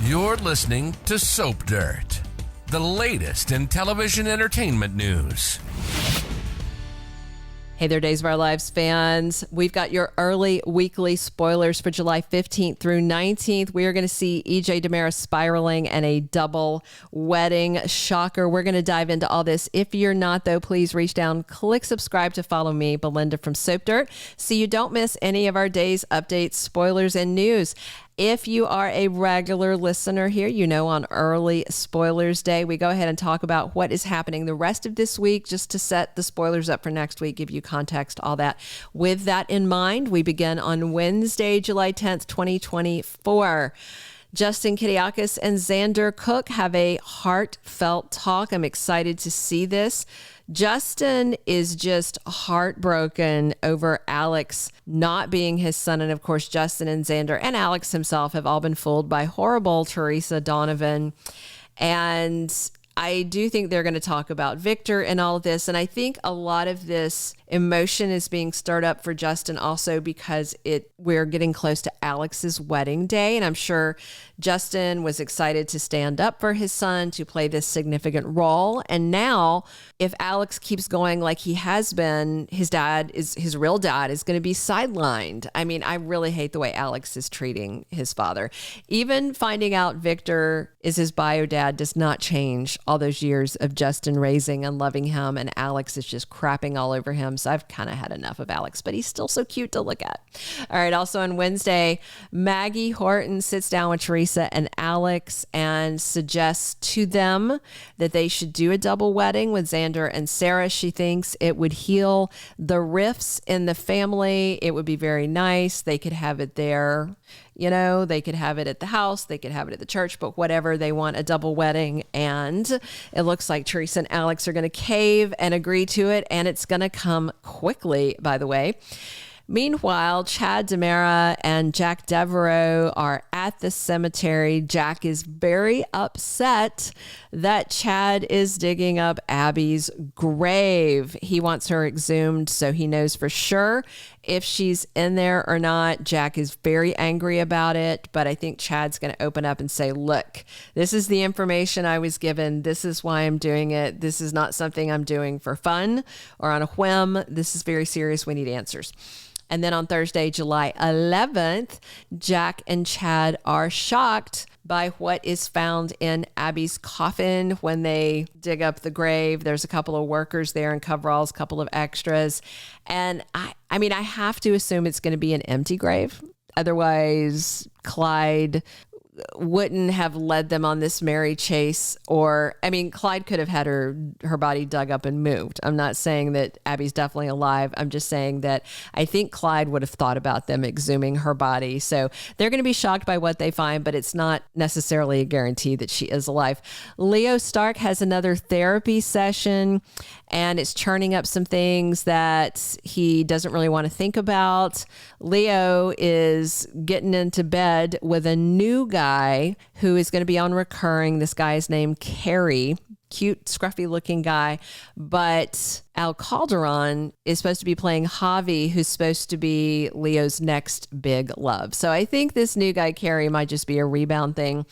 You're listening to Soap Dirt, the latest in television entertainment news. Hey there, Days of Our Lives fans. We've got your early weekly spoilers for July 15th through 19th. We are going to see DiMera spiraling and a double wedding. Shocker. We're going to dive into all this. If you're not, though, please reach down, click subscribe to follow me, Belinda from Soap Dirt, so you don't miss any of our day's updates, spoilers, and news. If you are a regular listener here, you know on early spoilers day, we go ahead and talk about what is happening the rest of this week just to set the spoilers up for next week, give you context, all that. With that in mind, we begin on Wednesday, July 10th, 2024. Justin Kiriakis and Xander Cook have a heartfelt talk. I'm excited to see this. Justin is just heartbroken over Alex not being his son. And of course, Justin and Xander and Alex himself have all been fooled by horrible Teresa Donovan. And I do think they're going to talk about Victor and all of this. And I think a lot of this emotion is being stirred up for Justin also because we're getting close to Alex's wedding day. And I'm sure Justin was excited to stand up for his son, to play this significant role. And now, if Alex keeps going like he has been, his real dad is going to be sidelined. I mean, I really hate the way Alex is treating his father. Even finding out Victor is his bio dad does not change all those years of Justin raising and loving him, and Alex is just crapping all over him. So I've kind of had enough of Alex, but he's still so cute to look at. All right. Also on Wednesday, Maggie Horton sits down with Teresa and Alex and suggests to them that they should do a double wedding with Xander and Sarah. She thinks it would heal the rifts in the family. It would be very nice. They could have it there. You know, they could have it at the house, they could have it at the church, but whatever, they want a double wedding. And it looks like Teresa and Alex are going to cave and agree to it. And it's going to come quickly, by the way. Meanwhile, DiMera and Jack Deveraux are at the cemetery. Jack is very upset that Chad is digging up Abby's grave. He wants her exhumed so he knows for sure if she's in there or not. Jack is very angry about it, but I think Chad's going to open up and say, look, this is the information I was given. This is why I'm doing it. This is not something I'm doing for fun or on a whim. This is very serious. We need answers. And then on Thursday, July 11th, Jack and Chad are shocked by what is found in Abby's coffin when they dig up the grave. There's a couple of workers there in coveralls, a couple of extras. And I mean, I have to assume it's going to be an empty grave. Otherwise, Clyde wouldn't have led them on this merry chase. Or, I mean, Clyde could have had her body dug up and moved. I'm not saying that Abby's definitely alive. I'm just saying that I think Clyde would have thought about them exhuming her body. So they're going to be shocked by what they find, but it's not necessarily a guarantee that she is alive. Leo Stark has another therapy session, and it's churning up some things that he doesn't really want to think about. Leo is getting into bed with a new guy who is going to be on recurring. This guy is named Carrie. Cute, scruffy looking guy. But Al Calderon is supposed to be playing Javi, who's supposed to be Leo's next big love. So I think this new guy, Carrie, might just be a rebound thing.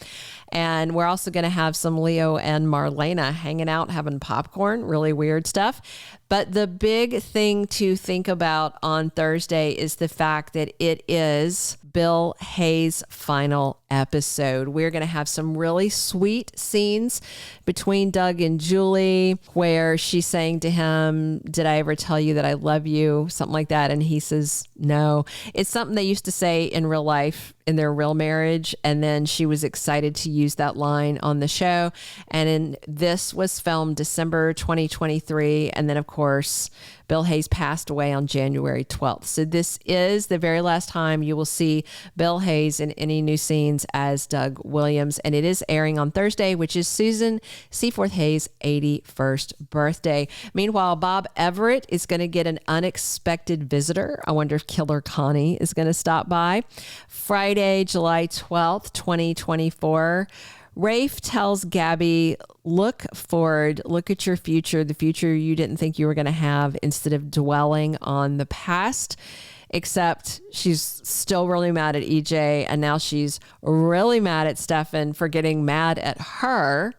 And we're also going to have some Leo and Marlena hanging out, having popcorn, really weird stuff. But the big thing to think about on Thursday is the fact that it is Bill Hayes' final episode. We're going to have some really sweet scenes between Doug and Julie where she's saying to him, did I ever tell you that I love you? Something like that. And he says, no. It's something they used to say in real life in their real marriage. And then she was excited to use that line on the show. And this was filmed December 2023. And then, of course, Bill Hayes passed away on January 12th. So this is the very last time you will see Bill Hayes in any new scenes as Doug Williams. And it is airing on Thursday, which is Susan Seaforth Hayes' 81st birthday. Meanwhile, Bob Everett is going to get an unexpected visitor. I wonder if Killer Connie is going to stop by. Friday, July 12th, 2024. Rafe tells Gabby, look forward, look at your future, the future you didn't think you were going to have, instead of dwelling on the past. except she's still really mad at EJ. And now she's really mad at Stefan for getting mad at her.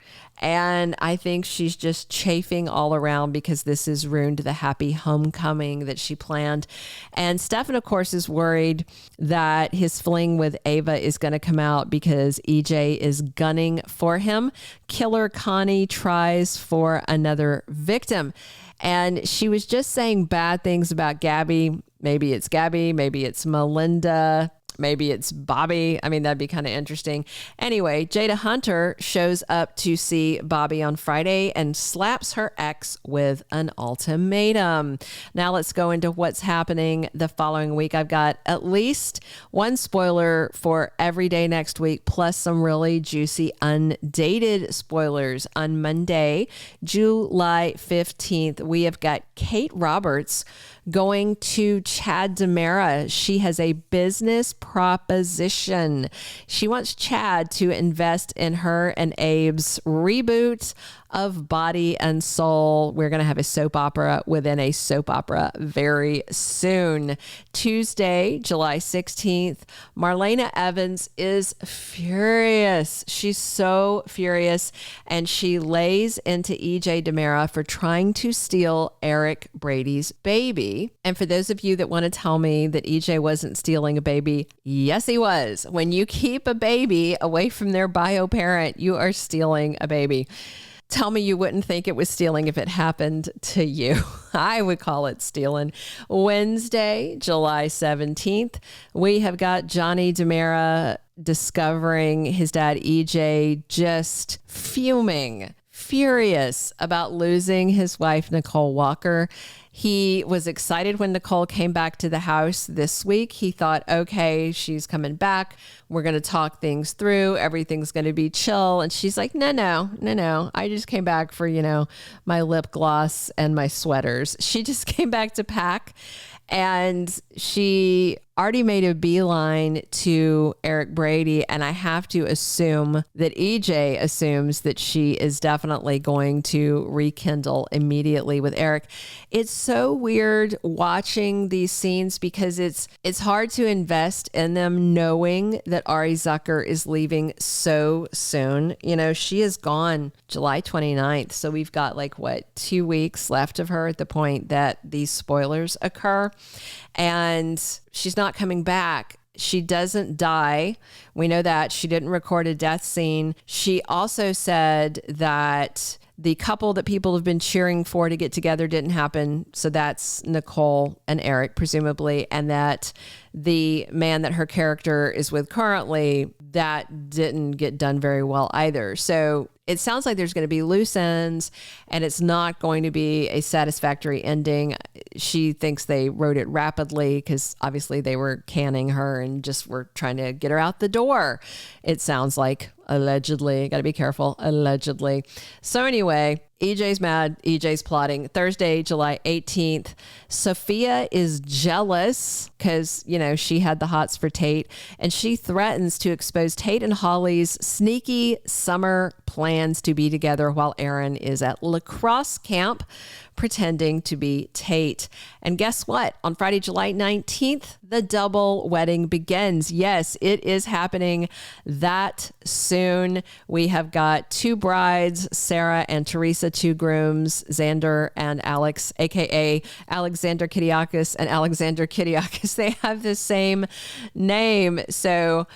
And I think she's just chafing all around because this has ruined the happy homecoming that she planned. And Stefan, of course, is worried that his fling with Ava is going to come out because EJ is gunning for him. Killer Connie tries for another victim. And she was just saying bad things about Gabby. Maybe it's Gabby, maybe it's Melinda. Maybe it's Bobby. I mean, that'd be kind of interesting. Anyway, Jada Hunter shows up to see Bobby on Friday and slaps her ex with an ultimatum. Now let's go into what's happening the following week. I've got at least one spoiler for every day next week, plus some really juicy undated spoilers. On Monday, July 15th, we have got Kate Roberts going to Chad DiMera. She has a business proposition. She wants Chad to invest in her and Abe's reboot of Body and Soul. We're going to have a soap opera within a soap opera very soon. Tuesday, July 16th, Marlena Evans is furious. She's so furious, and she lays into EJ DiMera for trying to steal Eric Brady's baby. And for those of you that want to tell me that EJ wasn't stealing a baby, yes, he was. When you keep a baby away from their bio parent, you are stealing a baby. Tell me you wouldn't think it was stealing if it happened to you. I would call it stealing. Wednesday, July 17th, we have got Johnny DiMera discovering his dad, EJ, just furious about losing his wife, Nicole Walker. He was excited when Nicole came back to the house this week. He thought, okay, she's coming back. We're going to talk things through. Everything's going to be chill. And she's like, no. I just came back for, my lip gloss and my sweaters. She just came back to pack. And she already made a beeline to Eric Brady. And I have to assume that EJ assumes that she is definitely going to rekindle immediately with Eric. It's so weird watching these scenes because it's hard to invest in them knowing that Ari Zucker is leaving so soon. She is gone July 29th. So we've got 2 weeks left of her at the point that these spoilers occur. And she's not coming back. She doesn't die. We know that. She didn't record a death scene. She also said that the couple that people have been cheering for to get together didn't happen. So that's Nicole and Eric, presumably. And that the man that her character is with currently, that didn't get done very well either. So it sounds like there's going to be loose ends and it's not going to be a satisfactory ending. She thinks they wrote it rapidly because obviously they were canning her and just were trying to get her out the door. It sounds like, allegedly. Got to be careful. Allegedly. So anyway, EJ's mad. EJ's plotting. Thursday, July 18th. Sophia is jealous because, she had the hots for Tate, and she threatens to expose Tate and Holly's sneaky summer plans to be together while Aaron is at lacrosse camp pretending to be Tate. And guess what? On Friday, July 19th, the double wedding begins. Yes, it is happening that soon. We have got two brides, Sarah and Teresa, two grooms, Xander and Alex, aka Alexander Kiriakis and Alexander Kiriakis. They have the same name. So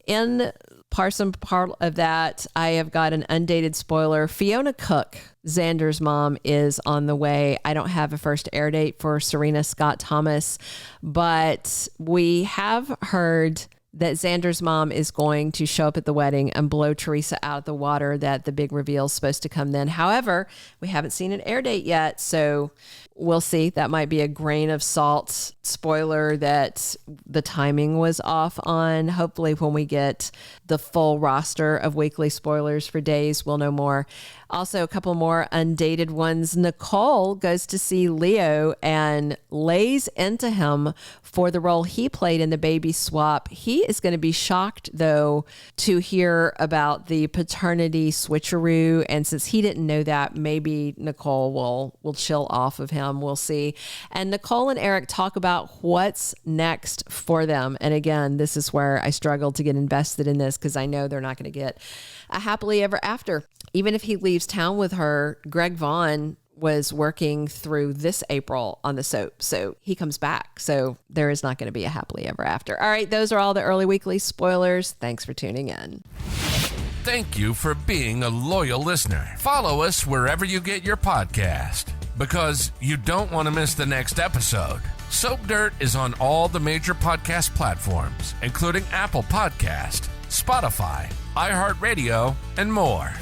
in part of that, I have got an undated spoiler. Fiona Cook, Xander's mom, is on the way. I don't have a first air date for Serena Scott Thomas, but we have heard that Xander's mom is going to show up at the wedding and blow Teresa out of the water, that the big reveal is supposed to come then. However, we haven't seen an air date yet, so we'll see. That might be a grain of salt spoiler that the timing was off on. Hopefully when we get the full roster of weekly spoilers for days, we'll know more. Also, a couple more undated ones. Nicole goes to see Leo and lays into him for the role he played in The Baby Swap. He is going to be shocked, though, to hear about the paternity switcheroo. And since he didn't know that, maybe Nicole will chill off of him. We'll see. And Nicole and Eric talk about what's next for them. And again, this is where I struggled to get invested in this because I know they're not going to get a happily ever after. Even if he leaves town with her, Greg Vaughn was working through this April on the soap. So he comes back. So there is not going to be a happily ever after. All right. Those are all the early weekly spoilers. Thanks for tuning in. Thank you for being a loyal listener. Follow us wherever you get your podcast because you don't want to miss the next episode. Soap Dirt is on all the major podcast platforms, including Apple Podcast, Spotify, iHeartRadio, and more.